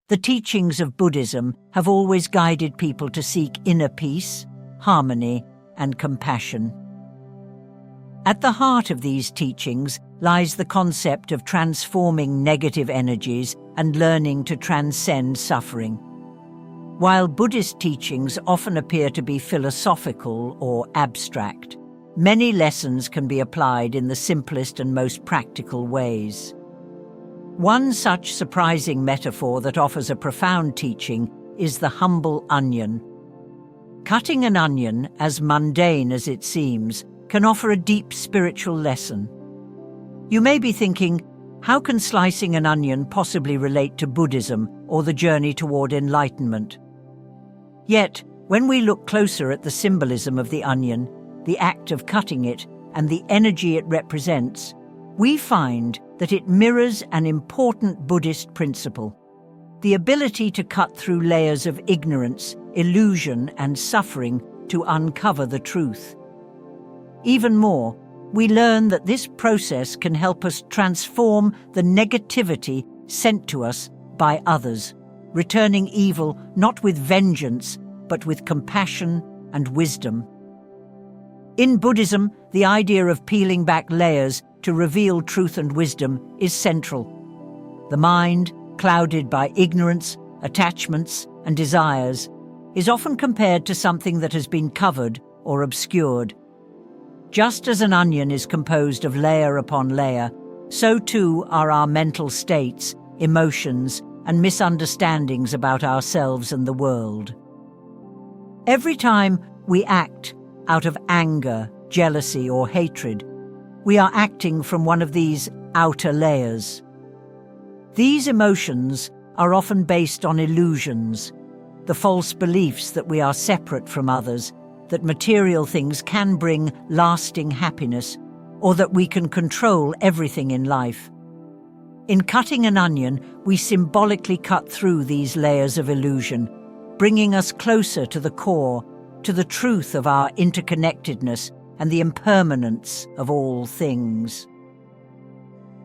The teachings of Buddhism have always guided people to seek inner peace, harmony, and compassion. At the heart of these teachings lies the concept of transforming negative energies and learning to transcend suffering. While Buddhist teachings often appear to be philosophical or abstract, many lessons can be applied in the simplest and most practical ways. One such surprising metaphor that offers a profound teaching is the humble onion. Cutting an onion, as mundane as it seems, can offer a deep spiritual lesson. You may be thinking, how can slicing an onion possibly relate to Buddhism or the journey toward enlightenment? Yet, when we look closer at the symbolism of the onion, the act of cutting it, and the energy it represents, we find that it mirrors an important Buddhist principle: the ability to cut through layers of ignorance, illusion, and suffering to uncover the truth. Even more, we learn that this process can help us transform the negativity sent to us by others, returning evil not with vengeance, but with compassion and wisdom. In Buddhism, the idea of peeling back layers to reveal truth and wisdom is central. The mind, clouded by ignorance, attachments, and desires, is often compared to something that has been covered or obscured. Just as an onion is composed of layer upon layer, so too are our mental states, emotions, and misunderstandings about ourselves and the world. Every time we act out of anger, jealousy, or hatred, we are acting from one of these outer layers. These emotions are often based on illusions, the false beliefs that we are separate from others, that material things can bring lasting happiness, or that we can control everything in life. In cutting an onion, we symbolically cut through these layers of illusion, bringing us closer to the core, to the truth of our interconnectedness and the impermanence of all things.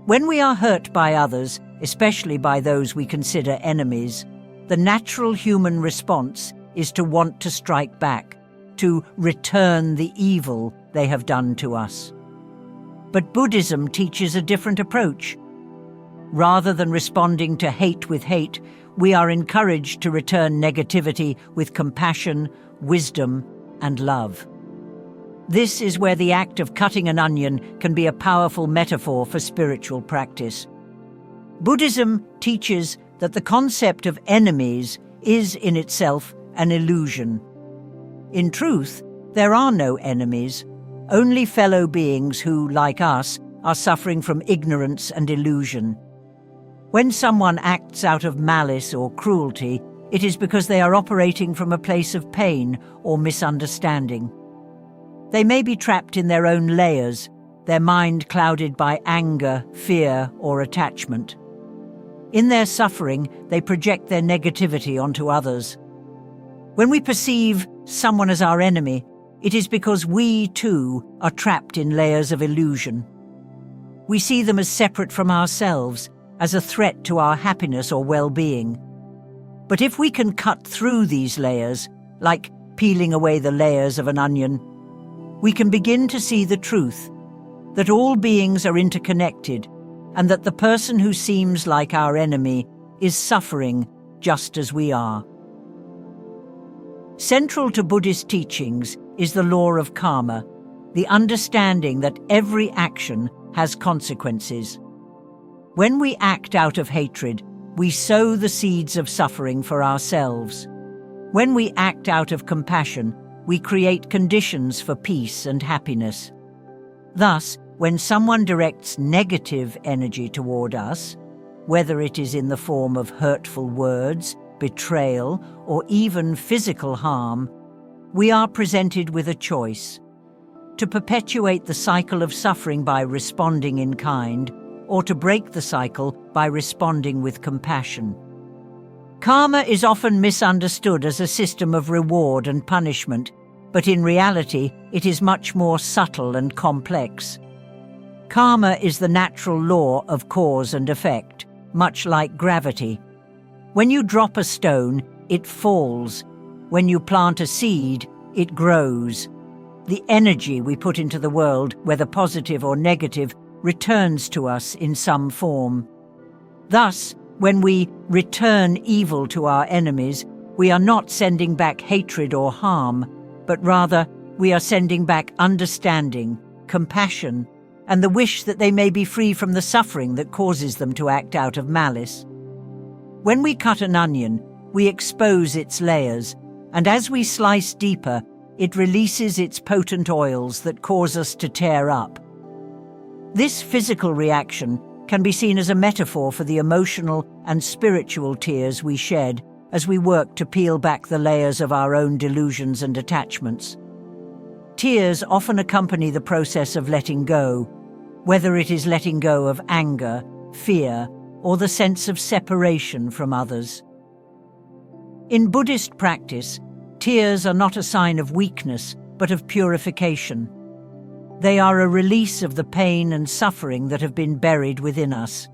When we are hurt by others, especially by those we consider enemies, the natural human response is to want to strike back, to return the evil they have done to us. But Buddhism teaches a different approach. Rather than responding to hate with hate, we are encouraged to return negativity with compassion, wisdom, and love. This is where the act of cutting an onion can be a powerful metaphor for spiritual practice. Buddhism teaches that the concept of enemies is in itself an illusion. In truth, there are no enemies, only fellow beings who, like us, are suffering from ignorance and illusion. When someone acts out of malice or cruelty, it is because they are operating from a place of pain or misunderstanding. They may be trapped in their own layers, their mind clouded by anger, fear, or attachment. In their suffering, they project their negativity onto others. When we perceive someone as our enemy, it is because we, too, are trapped in layers of illusion. We see them as separate from ourselves, as a threat to our happiness or well-being. But if we can cut through these layers, like peeling away the layers of an onion, we can begin to see the truth, that all beings are interconnected, and that the person who seems like our enemy is suffering just as we are. Central to Buddhist teachings is the law of karma, the understanding that every action has consequences. When we act out of hatred, we sow the seeds of suffering for ourselves. When we act out of compassion, we create conditions for peace and happiness. Thus, when someone directs negative energy toward us, whether it is in the form of hurtful words, betrayal, or even physical harm, we are presented with a choice: to perpetuate the cycle of suffering by responding in kind, or to break the cycle by responding with compassion. Karma is often misunderstood as a system of reward and punishment, but in reality, it is much more subtle and complex. Karma is the natural law of cause and effect, much like gravity. When you drop a stone, it falls. When you plant a seed, it grows. The energy we put into the world, whether positive or negative, returns to us in some form. Thus, when we return evil to our enemies, we are not sending back hatred or harm, but rather we are sending back understanding, compassion, and the wish that they may be free from the suffering that causes them to act out of malice. When we cut an onion, we expose its layers, and as we slice deeper, it releases its potent oils that cause us to tear up. This physical reaction can be seen as a metaphor for the emotional and spiritual tears we shed as we work to peel back the layers of our own delusions and attachments. Tears often accompany the process of letting go, whether it is letting go of anger, fear, or the sense of separation from others. In Buddhist practice, tears are not a sign of weakness, but of purification. They are a release of the pain and suffering that have been buried within us.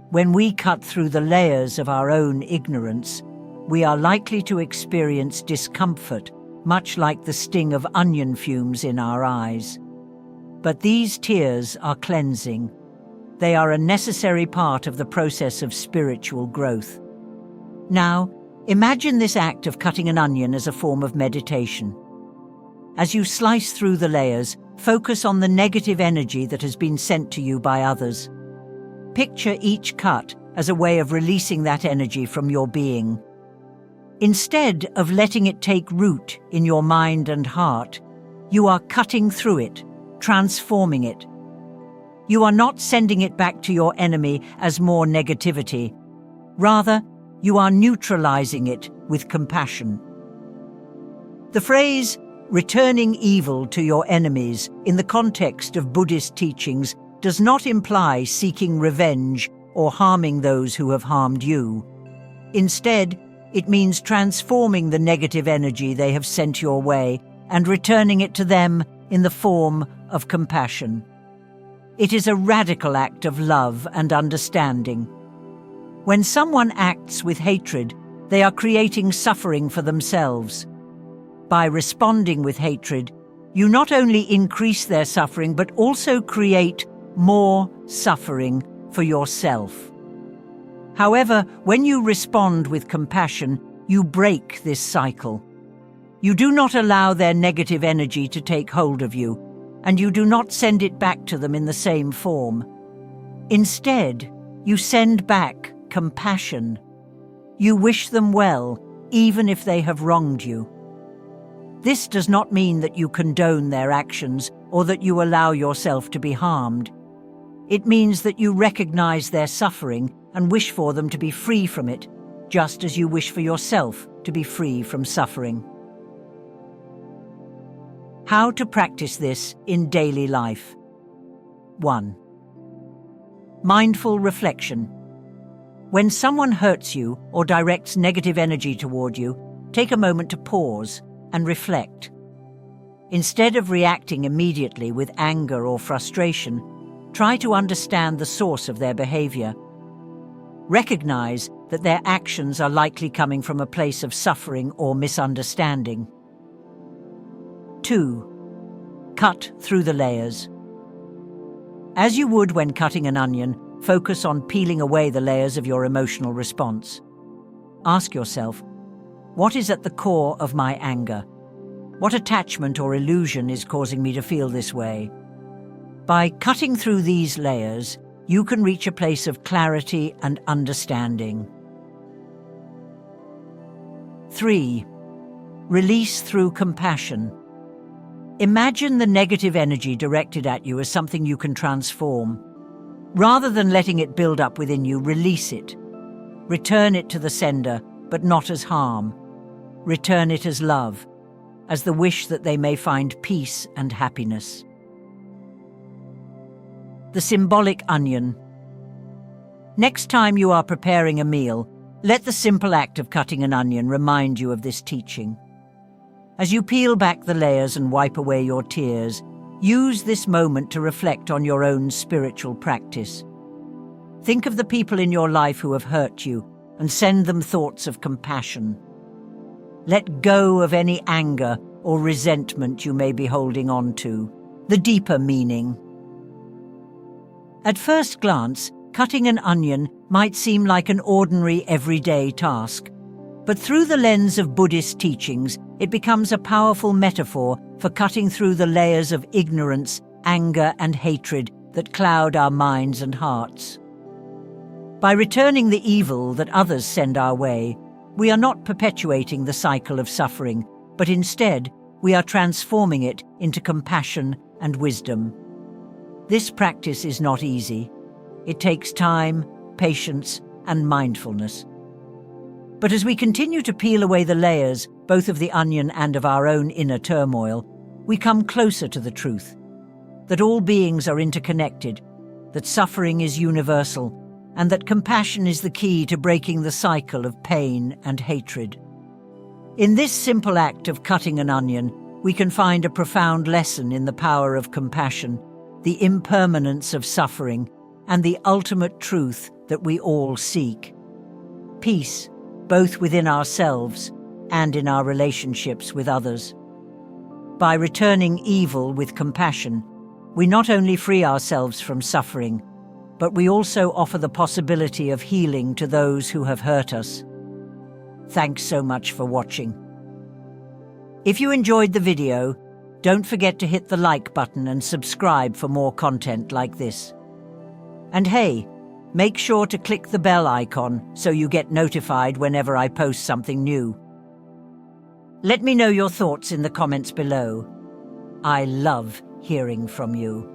When we cut through the layers of our own ignorance, we are likely to experience discomfort, much like the sting of onion fumes in our eyes. But these tears are cleansing. They are a necessary part of the process of spiritual growth. Now, imagine this act of cutting an onion as a form of meditation. As you slice through the layers, focus on the negative energy that has been sent to you by others. Picture each cut as a way of releasing that energy from your being. Instead of letting it take root in your mind and heart, you are cutting through it, transforming it. You are not sending it back to your enemy as more negativity. Rather, you are neutralizing it with compassion. The phrase, returning evil to your enemies, in the context of Buddhist teachings, does not imply seeking revenge or harming those who have harmed you. Instead, it means transforming the negative energy they have sent your way and returning it to them in the form of compassion. It is a radical act of love and understanding. When someone acts with hatred, they are creating suffering for themselves. By responding with hatred, you not only increase their suffering, but also create more suffering for yourself. However, when you respond with compassion, you break this cycle. You do not allow their negative energy to take hold of you, and you do not send it back to them in the same form. Instead, you send back compassion. You wish them well, even if they have wronged you. This does not mean that you condone their actions or that you allow yourself to be harmed. It means that you recognize their suffering and wish for them to be free from it, just as you wish for yourself to be free from suffering. How to practice this in daily life. 1. Mindful reflection. When someone hurts you or directs negative energy toward you, take a moment to pause and reflect. Instead of reacting immediately with anger or frustration, try to understand the source of their behavior. Recognize that their actions are likely coming from a place of suffering or misunderstanding. 2. Cut through the layers. As you would when cutting an onion, focus on peeling away the layers of your emotional response. Ask yourself, what is at the core of my anger? What attachment or illusion is causing me to feel this way? By cutting through these layers, you can reach a place of clarity and understanding. 3. Release through compassion. Imagine the negative energy directed at you as something you can transform. Rather than letting it build up within you, release it. Return it to the sender, but not as harm. Return it as love, as the wish that they may find peace and happiness. The symbolic onion. Next time you are preparing a meal, let the simple act of cutting an onion remind you of this teaching. As you peel back the layers and wipe away your tears, use this moment to reflect on your own spiritual practice. Think of the people in your life who have hurt you, and send them thoughts of compassion. Let go of any anger or resentment you may be holding on to, the deeper meaning. At first glance, cutting an onion might seem like an ordinary, everyday task. But through the lens of Buddhist teachings, it becomes a powerful metaphor for cutting through the layers of ignorance, anger, and hatred that cloud our minds and hearts. By returning the evil that others send our way, we are not perpetuating the cycle of suffering, but instead, we are transforming it into compassion and wisdom. This practice is not easy. It takes time, patience, and mindfulness. But as we continue to peel away the layers, both of the onion and of our own inner turmoil, we come closer to the truth, that all beings are interconnected, that suffering is universal, and that compassion is the key to breaking the cycle of pain and hatred. In this simple act of cutting an onion, we can find a profound lesson in the power of compassion, the impermanence of suffering, and the ultimate truth that we all seek: peace, both within ourselves and in our relationships with others. By returning evil with compassion, we not only free ourselves from suffering, but we also offer the possibility of healing to those who have hurt us. Thanks so much for watching. If you enjoyed the video, don't forget to hit the like button and subscribe for more content like this. And hey, make sure to click the bell icon so you get notified whenever I post something new. Let me know your thoughts in the comments below. I love hearing from you.